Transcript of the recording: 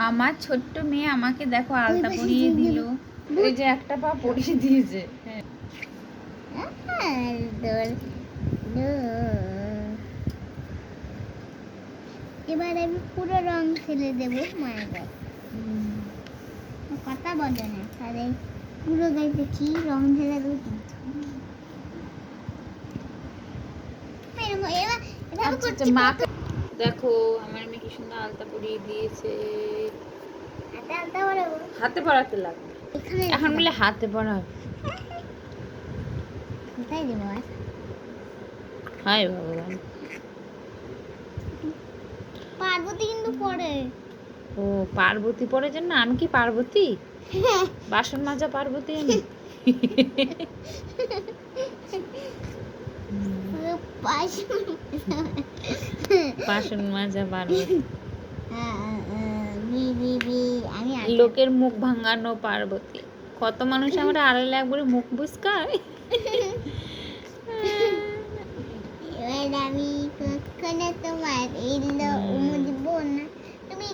আমার ছোট্ট মেয়ে আমাকে দেখো আলতা পরিয়ে দিল। এই যে একটা পা পরিয়ে দিয়েছে। হ্যাঁ এবার আমি পুরো রং ফেলে দেবো মায়ের গায়ে। কথা বলে না তাহলে পুরো গাইতে কি রং ঢেলে দেবো কিন্তু। আচ্ছা মাকে দেখো আমার মেয়ে কি সুন্দর আলতা পরিয়ে দিয়েছে। হাতে পরাতে লাগবে এখন বলে হাতে পরাবে। কোথায় দেবো আর? হায় ভগবান। পার্বতী কিন্তু পড়ে। ও পার্বতী পড়ে জন্য আমি কি পার্বতী? বাসন মাজা পার্বতী আমি। বাসন মাজা পার্বতী। লোকের মুখ ভাঙানো পার্বতী। কত মানুষ আমরা আড়ালে একবারে মুখ বুসকায়। এবার আমি কখনো তোমার এলো মুজবো না। তুমি